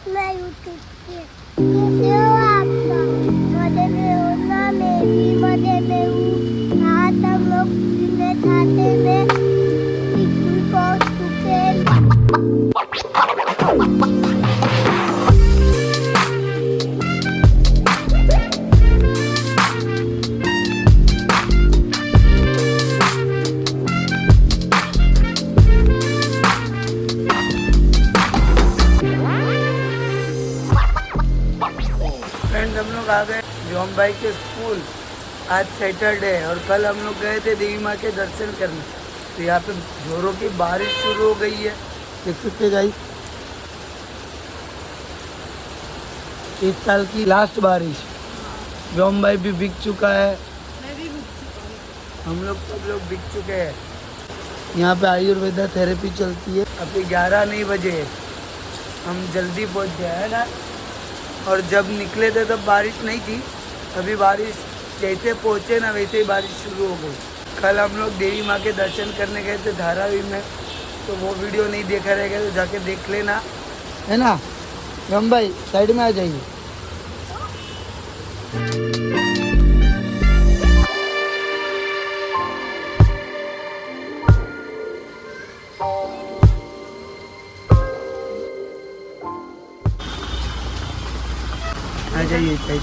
मैं यूट्यूब पे कैसे हो आपका मजे में हो ना मैं भी मजे में हूँ। आज हम लोग में खाते में पिकनिक पहुंच चुके हैं। फ्रेंड्स हम लोग आ गए जोम भाई के स्कूल। आज सैटरडे है और कल हम लोग गए थे देवी माँ के दर्शन करने। तो यहाँ पे जोरों की बारिश शुरू हो गई है, देख सकते गाइस। इस साल की लास्ट बारिश। जोम भाई भी भीग चुका है, मैं भी भूख चुका हूँ। हम लोग सब लोग भीग चुके हैं। यहाँ पे आयुर्वेदा थेरेपी चलती है। अभी 11 नहीं बजे, हम जल्दी पहुँच गए ना। और जब निकले थे तब बारिश नहीं थी, अभी बारिश जैसे पहुँचे ना वैसे ही बारिश शुरू हो गई। कल हम लोग देवी माँ के दर्शन करने गए थे धारावी में, तो वो वीडियो नहीं देखा रहेगा तो जाके देख लेना, है ना। हम भाई साइड में आ जाइए। आ जाइए साइड।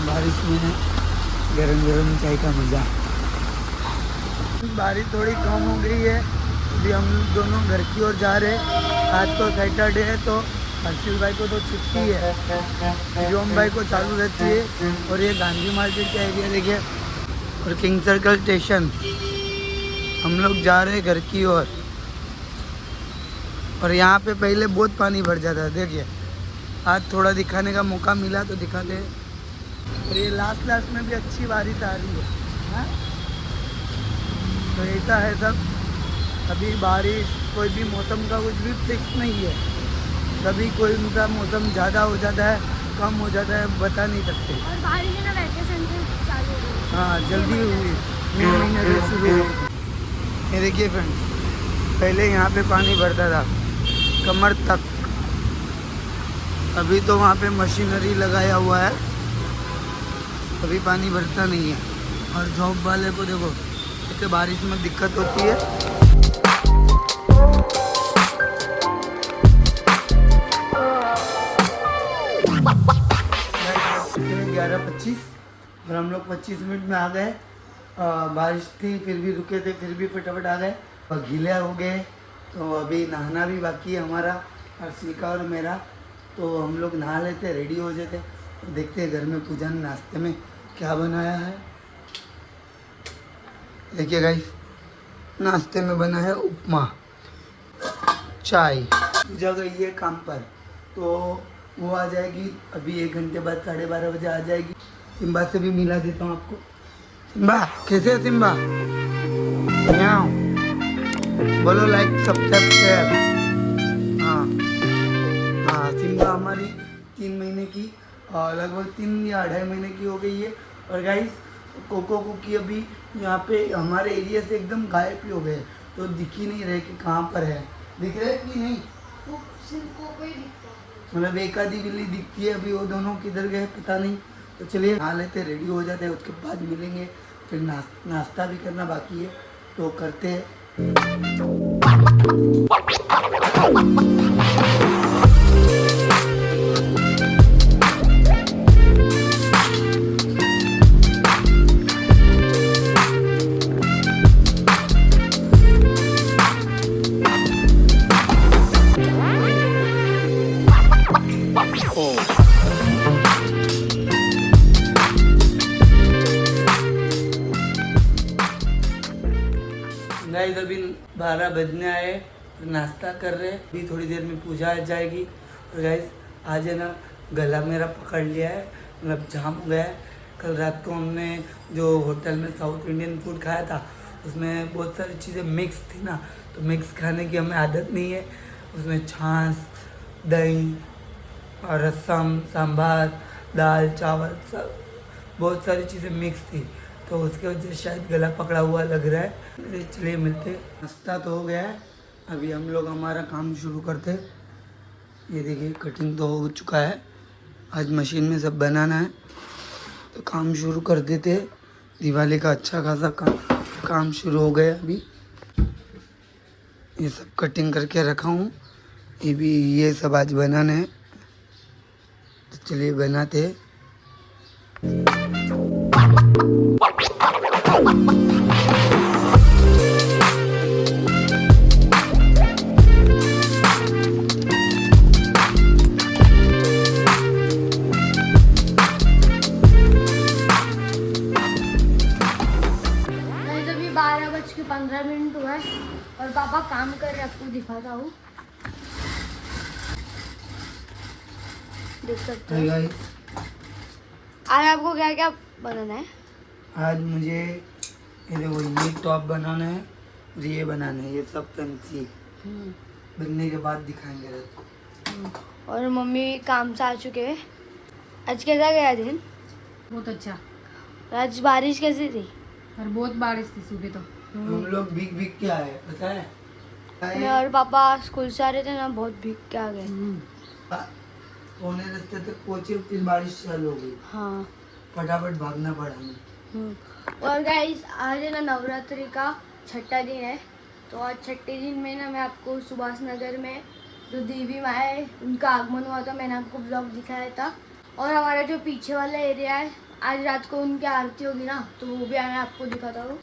बारिश में गरम गरम चाय का मज़ा। बारिश थोड़ी कम हो गई है, अभी हम दोनों घर की ओर जा रहे हैं। आज तो सैटरडे है तो हर्षिल भाई को तो छुट्टी है, जोम भाई को चालू रहती है। और ये गांधी मार्केट का एरिया देखिए और किंग सर्कल स्टेशन। हम लोग जा रहे हैं घर की ओर। और यहाँ पे पहले बहुत पानी भर जाता है, देखिए आज थोड़ा दिखाने का मौका मिला तो दिखाते हैं। और ये लास्ट में भी अच्छी बारिश आ रही है, हाँ? तो ऐसा है सब। अभी बारिश कोई भी मौसम का कुछ भी फिक्स नहीं है, कभी कोई उनका मौसम ज़्यादा हो जाता है, कम हो जाता है, बता नहीं सकते। और बारिश ना वैकेशन से चालू हो गई। हाँ जल्दी हुई, मई महीने से शुरू हुई। ये देखिए फ्रेंड्स, पहले यहाँ पे पानी भरता था कमर तक, अभी तो वहाँ पे मशीनरी लगाया हुआ है, अभी पानी भरता नहीं है। और जॉब वाले को देखो इतने बारिश में दिक्कत होती है। 11:25 और हम लोग 25 मिनट में आ गए। बारिश थी फिर भी रुके थे, फिर भी फटाफट आ गए और गीले हो गए। तो अभी नहाना भी बाकी है हमारा, हर्षिल का और मेरा। तो हम लोग नहा लेते, रेडी हो जाते, तो देखते हैं घर में पूजा नाश्ते में क्या बनाया है। देखिए गाइस, नाश्ते में बना है उपमा, चाय। पूजा गई है काम पर, तो वो आ जाएगी अभी 1 घंटे बाद, 12:30 बजे आ जाएगी। सिम्बा से भी मिला देता हूँ आपको। सिम्बा कैसे है सिम्बा? यहाँ बोलो लाइक सब्सक्राइब शेयर। हाँ हाँ, सिम्बा हमारी 3 महीने की, लगभग 3 या 2.5 महीने की हो गई है। और गाइस कोको कुकी अभी यहाँ पे हमारे एरिया से एकदम गायब ही हो गए, तो दिख ही नहीं रहे कि कहाँ पर है। दिख रहे कि नहीं? वो सिर्फ कोको ही दिखता है। मतलब एक आधी बिल्ली दिखती है, अभी वो दोनों किधर गए पता नहीं। तो चलिए नहा लेते, रेडी हो जाते हैं, उसके बाद मिलेंगे। फिर नाश्ता भी करना बाकी है, तो करते हैं। गाइस अभी 12 बजने आए, नाश्ता कर रहे हैं, अभी थोड़ी देर में पूजा आ जाएगी। और गाइस आज है ना गला मेरा पकड़ लिया है, मतलब जाम हो गया है। कल रात को हमने जो होटल में साउथ इंडियन फूड खाया था उसमें बहुत सारी चीज़ें मिक्स थी ना, तो मिक्स खाने की हमें आदत नहीं है। उसमें छाछ, दही और रसम, सांभर, दाल, चावल, सब बहुत सारी चीज़ें मिक्स थी, तो उसके वजह से शायद गला पकड़ा हुआ लग रहा है। चलिए मिलते। नाश्ता तो हो गया है, अभी हम लोग हमारा काम शुरू करते। ये देखिए कटिंग तो हो चुका है, आज मशीन में सब बनाना है तो काम शुरू कर देते। दिवाली का अच्छा खासा काम शुरू हो गया। अभी ये सब कटिंग करके रखा हूँ, ये सब आज बनाना है तो चलिए बनाते। गाइस अभी 12:15 हुआ है और पापा काम कर रहे हैं, आपको दिखाता हूँ, देख सकते हो। गाइस आज आपको क्या क्या बनाना है? आज मुझे ये देखो ये टॉप बनाना है और ये बनाना है, ये सब फैंसी बनने के बाद दिखाएंगे रात को। और मम्मी काम से आ चुके हैं। आज कैसा गया दिन? बहुत अच्छा। आज बारिश कैसी थी? और बहुत बारिश थी सुबह तो। हम लोग भीग भीग के आए, पता है मैं और पापा स्कूल से आ रहे थे ना, बहुत भीग के आ गए। पौने रास्ते तक पहुंचे, फिर बारिश चालू हो गई, हाँ। फटाफट भागना पड़ा हमें। और गाइस आज है ना नवरात्रि का छठा दिन है, तो आज छठे दिन में ना मैं आपको सुभाष नगर में जो देवी माँ है उनका आगमन हुआ था, मैंने आपको ब्लॉग दिखाया था। और हमारा जो पीछे वाला एरिया है, आज रात को उनकी आरती होगी ना, तो वो भी मैं आपको दिखाता हूँ।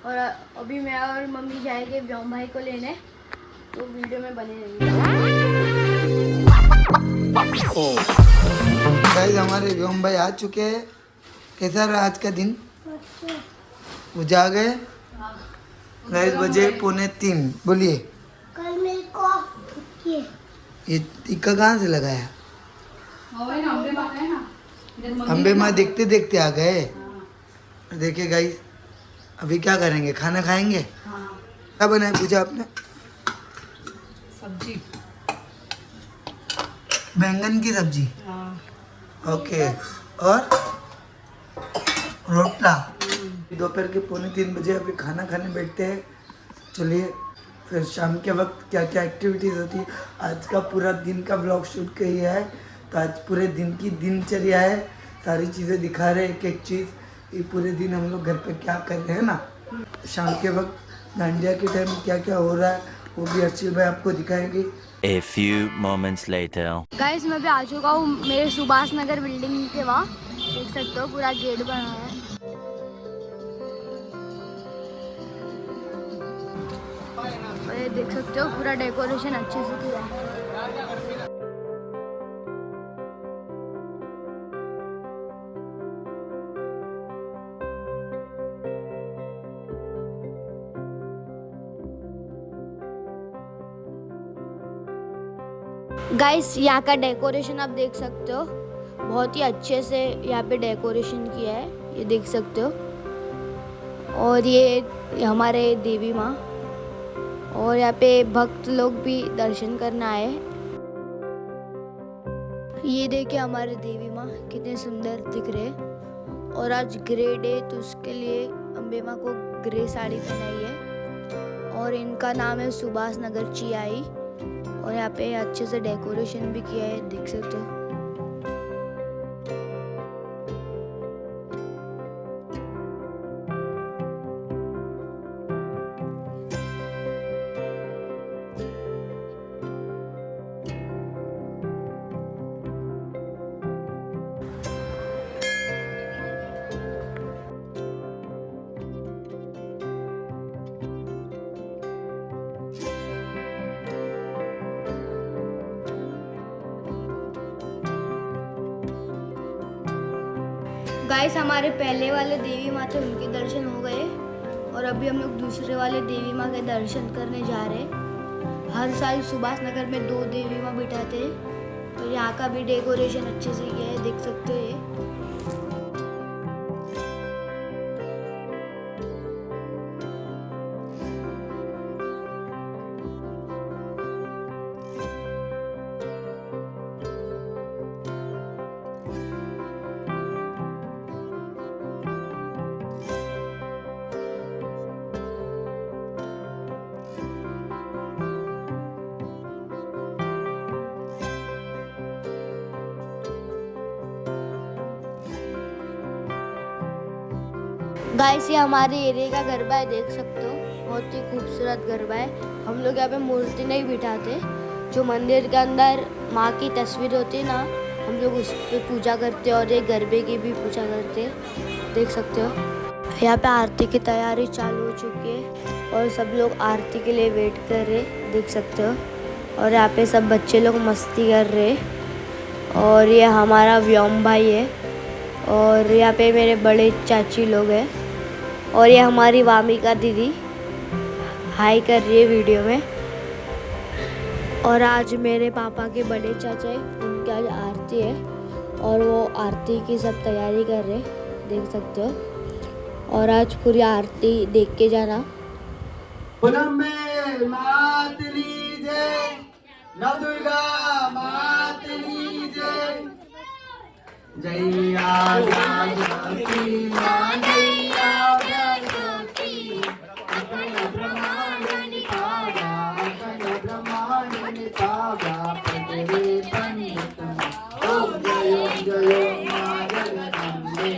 और अभी मैं और मम्मी जाएंगे व्योम भाई को लेने, तो वीडियो में बने रहिए। गाइस हमारे व्योम भाई आ चुके हैं। कैसा रहा आज का दिन? वो जा गए। गाइस बजे 2:45। बोलिए। कल मेरे को ये टीका कहाँ से लगाया? अम्बे माँ देखते देखते आ गए। देखिए गाइस अभी क्या करेंगे, खाना खाएंगे। क्या बनाया पूजा आपने? सब्जी। बैंगन की सब्जी। ओके, और रोटला। दोपहर के 2:45 बजे अभी खाना खाने बैठते हैं। चलिए फिर शाम के वक्त क्या क्या एक्टिविटीज़ होती है। आज का पूरा दिन का व्लॉग शूट किया है, तो आज पूरे दिन की दिनचर्या है, सारी चीज़ें दिखा रहे हैं एक एक चीज़। ये पूरे दिन हम लोग घर पे क्या कर रहे हैं ना, शाम के वक्त डांडिया के टाइम क्या क्या हो रहा है वो भी अर्चिल भाई आपको दिखाएंगे। A few moments later. Guys मैं भी आ चुका हूँ मेरे सुभाष नगर बिल्डिंग के वहाँ, देख सकते हो पूरा गेट बना है। और ये देख सकते हो पूरा डेकोरेशन अच्छे से किया है। गाइस यहाँ का डेकोरेशन आप देख सकते हो, बहुत ही अच्छे से यहाँ पे डेकोरेशन किया है, ये देख सकते हो। और ये हमारे देवी माँ, और यहाँ पे भक्त लोग भी दर्शन करने आए हैं। ये देखिए हमारे देवी माँ कितने सुंदर दिख रहे हैं। और आज ग्रे डे, तो उसके लिए अम्बे माँ को ग्रे साड़ी पहनाई है। और इनका नाम है सुभाष नगर चियाई। और यहाँ पे अच्छे से डेकोरेशन भी किया है, देख सकते हो। गाइस हमारे पहले वाले देवी माँ थे, उनके दर्शन हो गए। और अभी हम लोग दूसरे वाले देवी माँ के दर्शन करने जा रहे हैं। हर साल सुभाष नगर में 2 देवी माँ बिठाते हैं। और यहाँ का भी डेकोरेशन अच्छे से किया है, देख सकते हो ये। गाइस ये हमारे एरिया का गरबा है, देख सकते हो बहुत ही खूबसूरत गरबा है। हम लोग यहाँ पे मूर्ति नहीं बिठाते, जो मंदिर के अंदर माँ की तस्वीर होती है ना, हम लोग उस पर पूजा करते हैं और ये गरबे की भी पूजा करते हैं, देख सकते हो। यहाँ पे आरती की तैयारी चालू हो चुकी है और सब लोग आरती के लिए वेट कर रहे हैं, देख सकते हो। और यहाँ पे सब बच्चे लोग मस्ती कर रहे हैं और ये हमारा व्योम भाई है और यहाँ पे मेरे बड़े चाची लोग हैं और ये हमारी वामिका दीदी हाई कर रही है वीडियो में। और आज मेरे पापा के बड़े चाचा है, उनकी आज आरती है और वो आरती की सब तैयारी कर रहे हैं, देख सकते हो। और आज पूरी आरती देख के जाना। पुनम्बे मातली जय, नवदुर्गा मातली जय, जैया जागती मां जैया जागती, अखंड ब्रह्मांड निभागा, अखंड ब्रह्मांड निभागा, प्रगटे पंडितम। ओम जय मां जगदम्बे,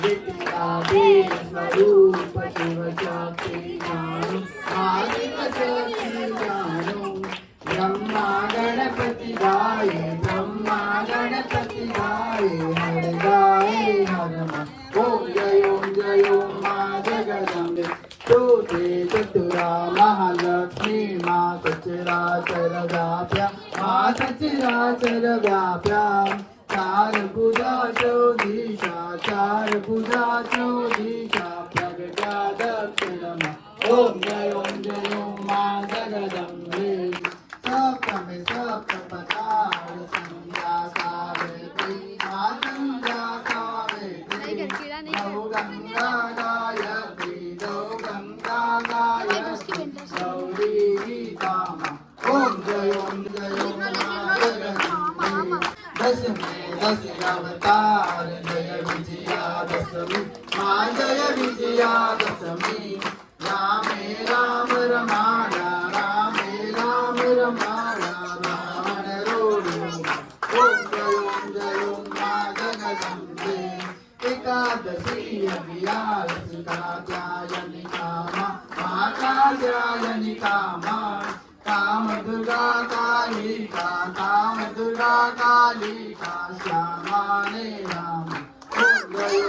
विद्या वेद स्वरूप शिव शक्ति जानो, आदिव शक्ति जानो, ब्रह्मा गणपति गाये, ब्रह्मा गणपति गाये, हर गाये हर मा। ओम जय मां जगदम्बे, चोटे चतुरा महालक्ष्मी मां सचराचर व्याप्या, मां सचराचर व्याप्या, चार भुजा चौदिशा, चार भुजा चौदिशा, प्रगटा दक्षिणमा। ओम जय मां जगदम्बे, सप्तमे सप्तपदार संध्या सावित्री, मां संध्या सावित्री, नौ गंगा गायत्री, नौ गंगा गायत्री, गौरी गीता मां। ओम जय मां जगदम्बे, दशमे दश अवतार, जय विजया दशमी, मां जय विजया दशमी, रामे राम रमाया, रामे राम रमाया, रावण रोड़ियो। ओम जय मां जगदम्बे, एकादशी अभियास कात्यायनी कामा, मां कात्यायनी कामा, काम दुर्गा कालिका, काम दुर्गा कालिका, श्यामा ने राम। ओम जय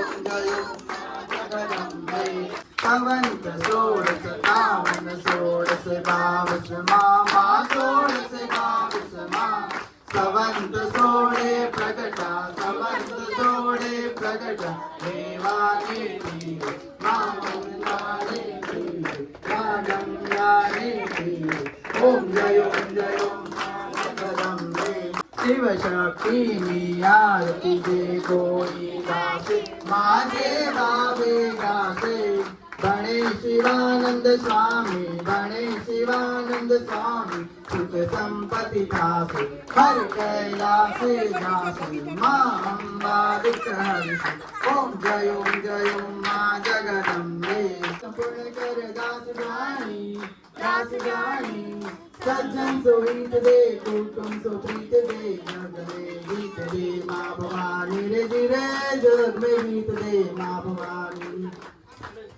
मां जगदम्बे, पवंत षोडश पावन षोडश बावस मामा, षोडश बावस मां, सवंत सोड़े प्रगटा, सवंत सोड़े प्रगटा, देवाने तीरे, मां गंगाने तीरे, मां गंगाने तीरे। ओम जय मां जगदम्बे, शिव शक्ति की आरती दे कोई गासे, मां देवा वे गासे, बणे शिवानंद स्वामी, बणे शिवानंद स्वामी, सुख संपत्ति थासे, हर कैलासे जासे, मां अम्बा विक्रहरिषि। ओम जय मां जगदम्बे, संपूर्ण कर दास जानी, सज्जन सो हित दे, कुटुंब सो प्रीत दे, जग में जीत दे मां भवानी रे धीरे, जग में जीत दे मां भवानी।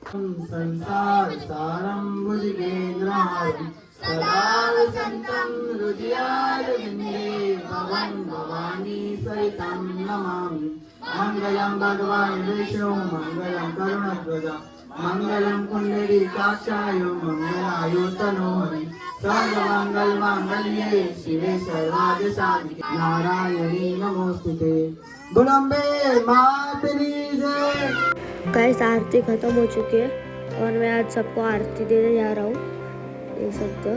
संसार सारं भुजगेन्द्रहारं, सदा वसन्तं हृदयारविन्दे, भवन् भवानी सहितं नमामि। मङ्गलं भगवान् विष्णु, मङ्गलं करुणध्वजा, मङ्गलं पुण्डरीकाक्षाय, मङ्गलाय तनोहरि, सर्वमङ्गलमाङ्गल्ये शिवे सर्वार्थसाधिके, नारायणी नमोस्तुते। गुणम्बे मातरी जय। गाइस आरती ख़त्म हो चुकी है और मैं आज सबको आरती देने जा रहा हूँ, देख सकते हो।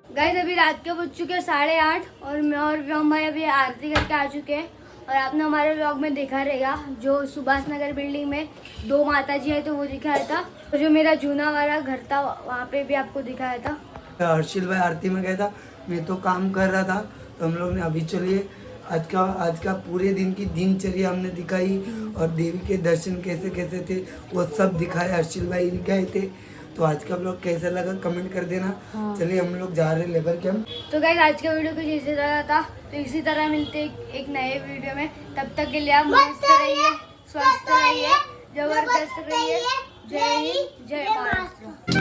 गाइस अभी रात के बज चुके हैं 8:30 और मैं और व्योम भाई अभी आरती करके आ चुके हैं। और आपने हमारे व्लॉग में देखा रहेगा, जो सुभाष नगर बिल्डिंग में 2 माता जी है तो वो दिखाया था, और जो मेरा जूना वाला घर था वहाँ पे भी आपको दिखाया था। हर्षिल भाई आरती में गया था, मैं तो काम कर रहा था, तो हम लोग ने अभी चलिए आज का पूरे दिन की दिनचर्या हमने दिखाई और देवी के दर्शन कैसे कैसे थे वो सब दिखाए। हर्षिल भाई गए थे तो आज का ब्लॉग कैसा लगा कमेंट कर देना। चलिए हम लोग जा रहे हैं लेबर कैंप। तो गाइस आज का वीडियो कुछ इसी तरह था, तो इसी तरह मिलते हैं एक नए वीडियो में। तब तक के लिए आप मस्त रहिए, स्वस्थ रहिए, जबरदस्त रहिए। जय हिंद, जय महाराष्ट्र।